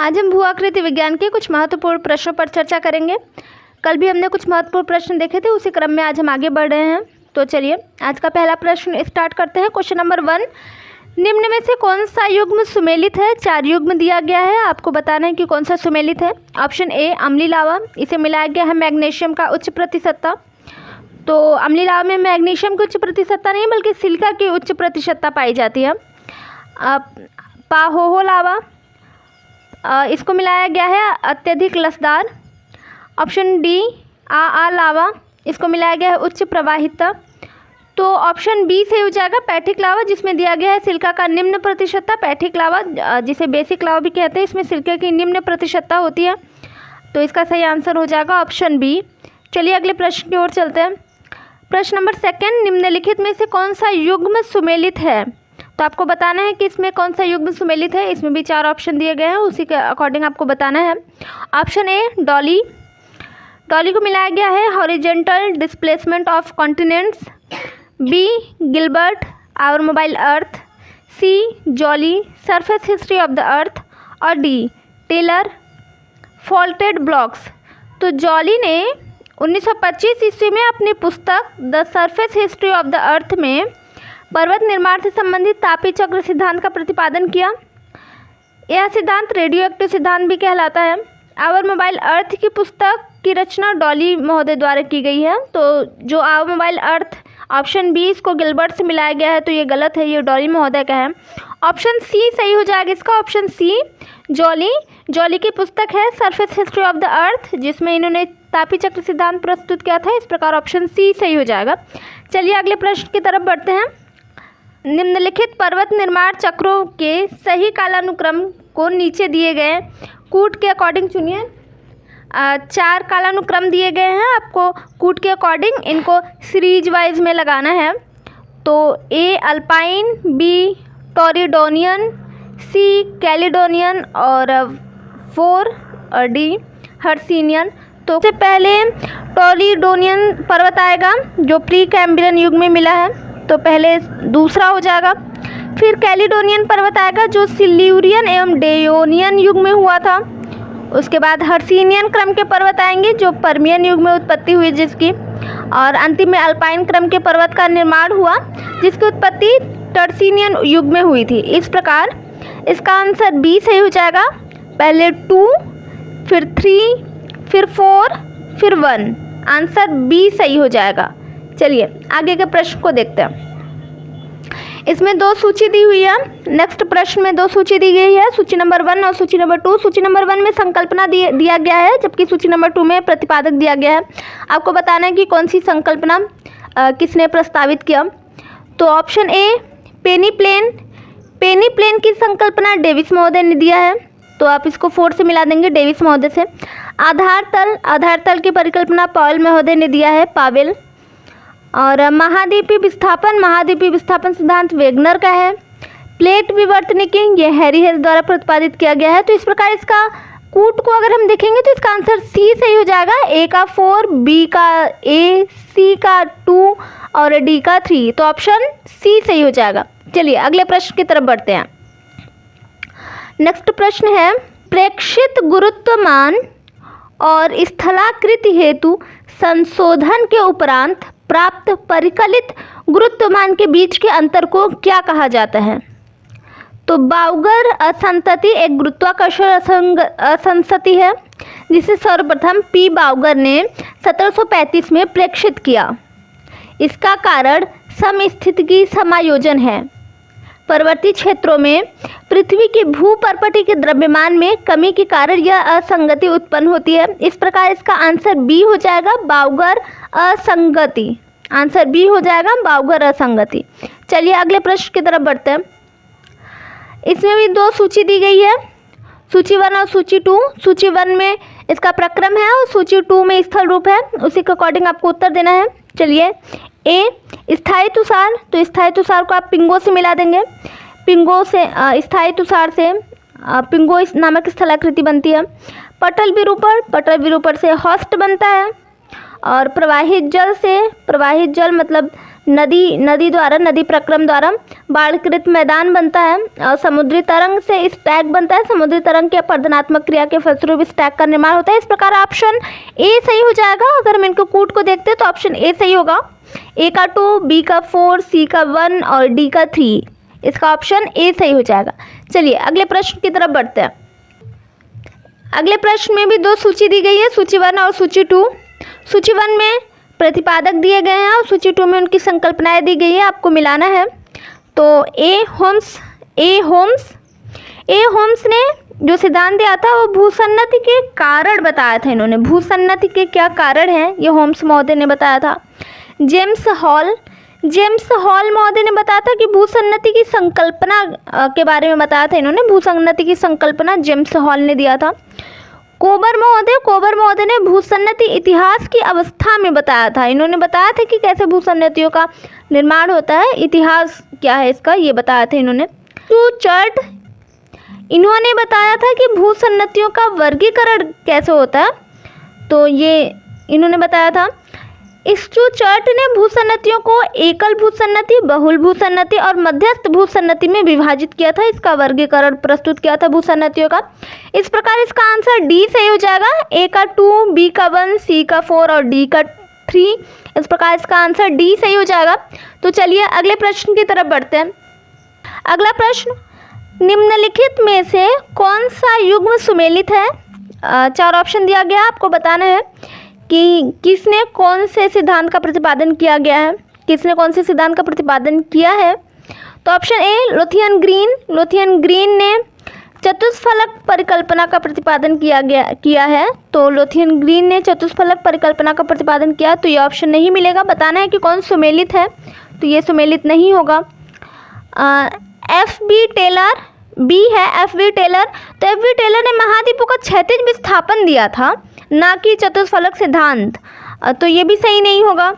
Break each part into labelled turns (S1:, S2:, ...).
S1: आज हम भू आकृति विज्ञान के कुछ महत्वपूर्ण प्रश्नों पर चर्चा करेंगे। कल भी हमने कुछ महत्वपूर्ण प्रश्न देखे थे, उसी क्रम में आज हम आगे बढ़ रहे हैं। तो चलिए आज का पहला प्रश्न स्टार्ट करते हैं। क्वेश्चन नंबर 1, निम्न में से कौन सा युग्म सुमेलित है? 4 युग्म दिया गया है, आपको बताना है कि कौन सा सुमेलित है। ऑप्शन ए अम्लीय लावा, इसे मिलाया गया है मैग्नीशियम का उच्च प्रतिशतता। तो अम्लीय लावा में मैग्नीशियम की उच्च प्रतिशतता नहीं बल्कि सिलिका की उच्च प्रतिशतता पाई जाती है। पाहोहो लावा, इसको मिलाया गया है अत्यधिक लसदार। ऑप्शन डी आ लावा, इसको मिलाया गया है उच्च प्रवाहिता। तो ऑप्शन बी सही हो जाएगा पैठिक लावा, जिसमें दिया गया है सिलिका का निम्न प्रतिशतता। पैठिक लावा जिसे बेसिक लावा भी कहते हैं, इसमें सिलिका की निम्न प्रतिशतता होती है। तो इसका सही आंसर हो जाएगा ऑप्शन बी। चलिए अगले प्रश्न की ओर चलते हैं। प्रश्न नंबर 2, निम्नलिखित में से कौन सा युग्म सुमेलित है? तो आपको बताना है कि इसमें कौन सा युग्म सुमेलित है। इसमें भी 4 ऑप्शन दिए गए हैं, उसी के अकॉर्डिंग आपको बताना है। ऑप्शन ए डॉली, डॉली को मिलाया गया है horizontal displacement of continents. B Gilbert our mobile earth. C Jolly surface history of the earth. और डी टेलर फॉल्टेड ब्लॉक्स। तो जॉली ने 1925 ईस्वी में अपनी पुस्तक the surface history of the earth में पर्वत निर्माण से संबंधित तापी चक्र सिद्धांत का प्रतिपादन किया। यह सिद्धांत रेडियो एक्टिव सिद्धांत भी कहलाता है। आवर मोबाइल अर्थ की पुस्तक की रचना डॉली महोदय द्वारा की गई है। तो जो our mobile earth option B, इसको गिलबर्ट से मिलाया गया है, तो ये गलत है, ये डॉली महोदय का है। ऑप्शन सी सही हो जाएगा इसका, ऑप्शन सी जॉली। जॉली की पुस्तक है सरफेस हिस्ट्री ऑफ द अर्थ, जिसमें इन्होंने तापी चक्र सिद्धांत प्रस्तुत किया था। इस प्रकार ऑप्शन सी सही हो जाएगा। चलिए अगले प्रश्न की तरफ बढ़ते हैं। निम्नलिखित पर्वत निर्माण चक्रों के सही कालानुक्रम को नीचे दिए गए कूट के अकॉर्डिंग चुनिए। 4 कालानुक्रम दिए गए हैं आपको कूट के अकॉर्डिंग, इनको सीरीज वाइज में लगाना है। तो ए अल्पाइन, बी टोरिडोनियन, सी कैलिडोनियन और 4 और डी हर्सिनियन। तो सबसे पहले टोरिडोनियन पर्वत आएगा जो प्री कैम्ब्रियन युग में मिला है, तो पहले दूसरा हो जाएगा। फिर कैलिडोनियन पर्वत आएगा जो सिल्यूरियन एवं डेयोनियन युग में हुआ था। उसके बाद हर्सिनियन क्रम के पर्वत आएंगे जो पर्मियन युग में उत्पत्ति हुई जिसकी, और अंतिम में अल्पाइन क्रम के पर्वत का निर्माण हुआ जिसकी उत्पत्ति टर्सिनियन युग में हुई थी। इस प्रकार इसका आंसर बी सही हो जाएगा। पहले 2, फिर 3, फिर 4, फिर 1, आंसर बी सही हो जाएगा। चलिए आगे के प्रश्न को देखते हैं। इसमें 2 सूची दी हुई है। नेक्स्ट प्रश्न में 2 सूची दी गई है, सूची नंबर 1 और सूची नंबर 2। सूची नंबर 1 में संकल्पना दिया गया है, जबकि सूची नंबर 2 में प्रतिपादक दिया गया है। आपको बताना है कि कौन सी संकल्पना किसने प्रस्तावित किया। तो option A peneplain, peneplain की संकल्पना डेविस महोदय ने दिया है, तो आप इसको 4 से मिला देंगे डेविस महोदय से। आधार तल, आधार तल की परिकल्पना पॉल महोदय ने दिया है, पावेल। और महाद्वीपीय विस्थापन, महाद्वीपीय विस्थापन सिद्धांत वेगनर का है। प्लेट विवर्तनिकी, ये हैरी हेस द्वारा प्रतिपादित किया गया है। तो इस प्रकार इसका कूट को अगर हम देखेंगे तो इसका आंसर सी सही हो जाएगा। ए का 4, बी का ए, सी का 2 और डी का 3, तो ऑप्शन सी सही हो जाएगा। चलिए अगले प्रश्न की तरफ बढ़ते हैं। नेक्स्ट प्रश्न है, प्रेक्षित गुरुत्वमान और स्थलाकृति हेतु संशोधन के उपरांत प्राप्त परिकलित गुरुत्वमान के बीच के अंतर को क्या कहा जाता है? तो बाउगर असंतति एक गुरुत्वाकर्षण असंतति है जिसे सर्वप्रथम पी बाउगर ने 1735 में प्रेक्षित किया। इसका कारण समस्थितिकी समायोजन है। पर्वतीय क्षेत्रों में पृथ्वी की भूपर्पटी के द्रव्यमान में कमी के कारण यह असंगति उत्पन्न होती है। इस प्रकार इसका आंसर बी हो जाएगा, बाउगर असंगति। आंसर बी हो जाएगा, बाउगर असंगति। चलिए अगले प्रश्न की तरफ बढ़ते हैं। इसमें भी 2 सूची दी गई है, सूची 1 और सूची 2। सूची 1 में इसका प्रक्रम है और सूची 2 में स्थल रूप है, उसी के अकॉर्डिंग आपको उत्तर देना है। चलिए ए स्थायी तुषार, तो स्थायी तुषार को आप पिंगो से मिला देंगे। पिंगो से स्थायी तुषार से पिंगो नामक स्थलाकृति बनती है। पटल विरूपण, पटल विरूपण से हॉस्ट बनता है। और प्रवाहित जल से, प्रवाहित जल मतलब नदी द्वारा, नदी प्रक्रम द्वारा बाढ़कृत मैदान बनता है और समुद्री तरंग से स्टैक बनता है। समुद्री तरंग के अपरदनात्मक क्रिया के फलस्वरूप स्टैक का निर्माण होता है। इस प्रकार ऑप्शन ए सही हो जाएगा। अगर हम इनको कूट को देखते हैं तो ऑप्शन ए सही होगा। ए का 2, बी का 4, सी का 1 और डी का 3, इसका ऑप्शन ए सही हो जाएगा। चलिए अगले प्रश्न की तरफ बढ़ते हैं। अगले प्रश्न में भी 2 सूची दी गई है, सूची 1 और सूची 2। सूची 1 में प्रतिपादक दिए गए हैं और सूची 2 में उनकी संकल्पनाएं दी गई है, आपको मिलाना है। तो ए होम्स ने जो सिद्धांत दिया था वो भूसन्नति के कारण बताया था। इन्होंने भूसन्नति के क्या कारण हैं ये होम्स महोदय ने बताया था। जेम्स हॉल महोदय ने बताया था कि भूसन्नति की संकल्पना के बारे में बताया था। इन्होंने भूसन्नति की संकल्पना जेम्स हॉल ने दिया था। कोबर महोदय ने भूसन्नति इतिहास की अवस्था में बताया था। इन्होंने बताया था कि कैसे भूसन्नतियों का निर्माण होता है, इतिहास क्या है इसका, ये बताया था इन्होंने। चर्ट इन्होंने बताया था कि भूसन्नतियों का वर्गीकरण कैसे होता है, तो ये इन्होंने बताया था। चर्ट ने भूसन्नतियों को एकल भूसन्नति, बहुल भूसन्नति और मध्यस्थ भूसन्नति में विभाजित किया था। इसका वर्गीकरण प्रस्तुत किया था भूसन्नतियों का। इस प्रकार इसका आंसर डी सही हो जाएगा। ए का 2, बी का 1, सी का 4 और डी का 3, इस प्रकार इसका आंसर डी सही हो जाएगा। तो चलिए अगले प्रश्न की तरफ बढ़ते हैं। अगला प्रश्न, निम्नलिखित में से कौन सा युग्म सुमेलित है? 4 ऑप्शन दिया गया, आपको बताना है कि किसने कौन से सिद्धांत का प्रतिपादन किया गया है, किसने कौन से सिद्धांत का प्रतिपादन किया है। तो ऑप्शन ए लोथियन ग्रीन ने चतुष्फलक परिकल्पना का प्रतिपादन किया है। तो लोथियन ग्रीन ने चतुष्फलक परिकल्पना का प्रतिपादन किया, तो ये ऑप्शन नहीं मिलेगा। बताना है कि कौन सुमेलित है, तो ये सुमेलित नहीं होगा। एफ.बी. टेलर, बी है एफ.बी. टेलर। तो एफ.बी. टेलर ने महाद्वीपों का क्षैतिज विस्थापन दिया था, ना कि चतुष्फलक सिद्धांत, तो ये भी सही नहीं होगा।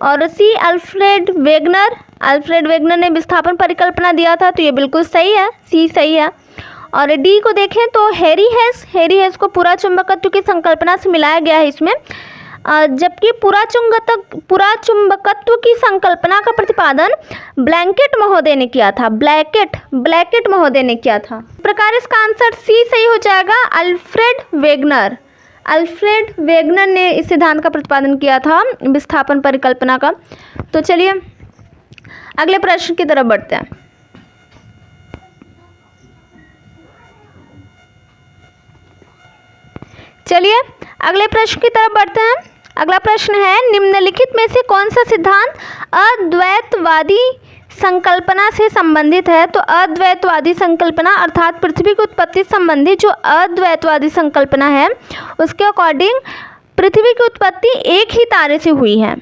S1: और सी अल्फ्रेड वेगनर ने विस्थापन परिकल्पना दिया था, तो ये बिल्कुल सही है, सी सही है। और डी को देखें तो हैरी हेस को पूरा चुंबकत्व की संकल्पना से मिलाया गया है इसमें, जबकि पूरा चुंबकत्व की संकल्पना का प्रतिपादन ब्लैंकेट महोदय ने किया था। ब्लैकेट महोदय ने किया था। इस प्रकार इसका आंसर सी सही हो जाएगा। अल्फ्रेड वेगनर ने इस सिद्धांत का प्रतिपादन किया था, विस्थापन परिकल्पना का। तो चलिए अगले प्रश्न की तरफ बढ़ते हैं। चलिए अगले प्रश्न की तरफ बढ़ते हैं। अगला प्रश्न है, निम्नलिखित में से कौन सा सिद्धांत अद्वैतवादी संकल्पना से संबंधित है? तो अद्वैतवादी संकल्पना अर्थात पृथ्वी की उत्पत्ति संबंधी जो अद्वैतवादी संकल्पना है, उसके अकॉर्डिंग पृथ्वी की उत्पत्ति एक ही तारे से हुई है।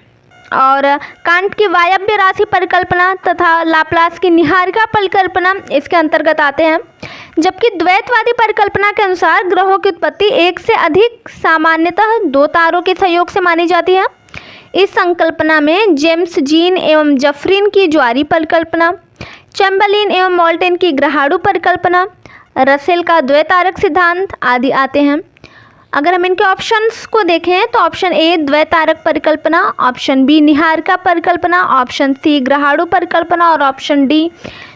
S1: और कांट की वायव्य राशि परिकल्पना तथा लाप्लास की निहारिका परिकल्पना इसके अंतर्गत आते हैं। जबकि द्वैतवादी परिकल्पना के अनुसार ग्रहों की उत्पत्ति एक से अधिक, सामान्यतः 2 तारों के सहयोग से मानी जाती है। इस संकल्पना में जेम्स जीन एवं जफरीन की ज्वारीय परिकल्पना, चैम्बरलिन एवं मोल्टेन की ग्रहाणु परिकल्पना, रसेल का द्वैतारक सिद्धांत आदि आते हैं। अगर हम इनके ऑप्शंस को देखें तो ऑप्शन ए द्वैतारक परिकल्पना, ऑप्शन बी निहारिका परिकल्पना, ऑप्शन सी ग्रहाणु परिकल्पना और ऑप्शन डी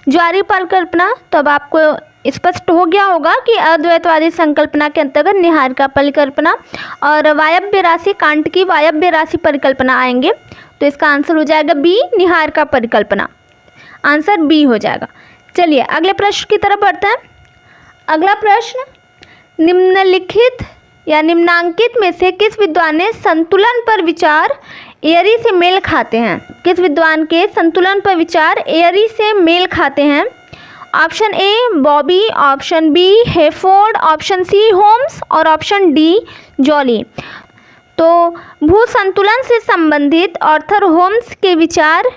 S1: ज्वारीय परिकल्पना। तो अब आपको स्पष्ट हो गया होगा कि अद्वैतवादी संकल्पना के अंतर्गत निहारिका परिकल्पना और वायव्य राशि, कांट की वायव्य राशि परिकल्पना आएंगे। तो इसका आंसर हो जाएगा बी निहारिका परिकल्पना, आंसर बी हो जाएगा। चलिए अगले प्रश्न की तरफ बढ़ते हैं। अगला प्रश्न, निम्नलिखित या निम्नांकित में से किस विद्वान ने संतुलन पर विचार एयरी से मेल खाते हैं? किस विद्वान के संतुलन पर विचार एयरी से मेल खाते हैं? Option A Bowie, option B Hayford, option C Holmes और ऑप्शन डी जॉली। तो भू संतुलन से संबंधित आर्थर होम्स के विचार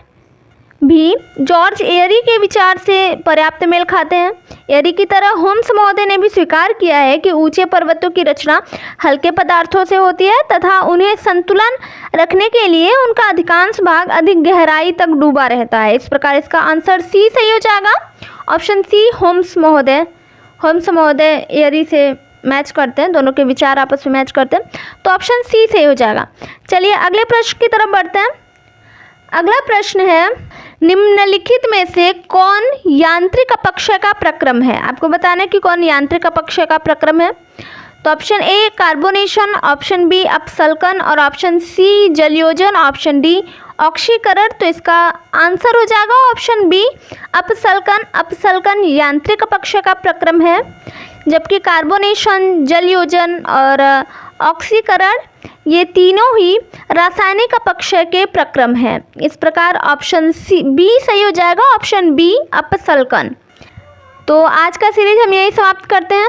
S1: भी जॉर्ज एयरी के विचार से पर्याप्त मेल खाते हैं। एयरी की तरह होम्स महोदय ने भी स्वीकार किया है कि ऊंचे पर्वतों की रचना हल्के पदार्थों से होती है तथा उन्हें संतुलन रखने के लिए उनका अधिकांश भाग अधिक गहराई तक डूबा रहता है। इस प्रकार इसका आंसर सी सही हो जाएगा। ऑप्शन सी होम्स महोदय एयरी से मैच करते हैं, दोनों के विचार आपस में मैच करते हैं, तो ऑप्शन सी सही हो जाएगा। चलिए अगले प्रश्न की तरफ बढ़ते हैं। अगला प्रश्न है, निम्नलिखित में से कौन यांत्रिक अपक्षय का प्रक्रम है? आपको बताना है कि कौन यांत्रिक अपक्षय का प्रक्रम है। तो option A carbonation, option B अपसल्कन और ऑप्शन सी जलयोजन, ऑप्शन डी ऑक्सीकरण। तो इसका आंसर हो जाएगा ऑप्शन बी अपसल्कन। अपसल्कन यांत्रिक अपक्षय का प्रक्रम है, जबकि कार्बोनेशन, जलयोजन और ऑक्सीकरण ये तीनों ही रासायनिक अपक्षय के प्रक्रम हैं। इस प्रकार ऑप्शन सी बी सही हो जाएगा, ऑप्शन बी अपसल्कन। तो आज का सीरीज हम यही समाप्त करते हैं।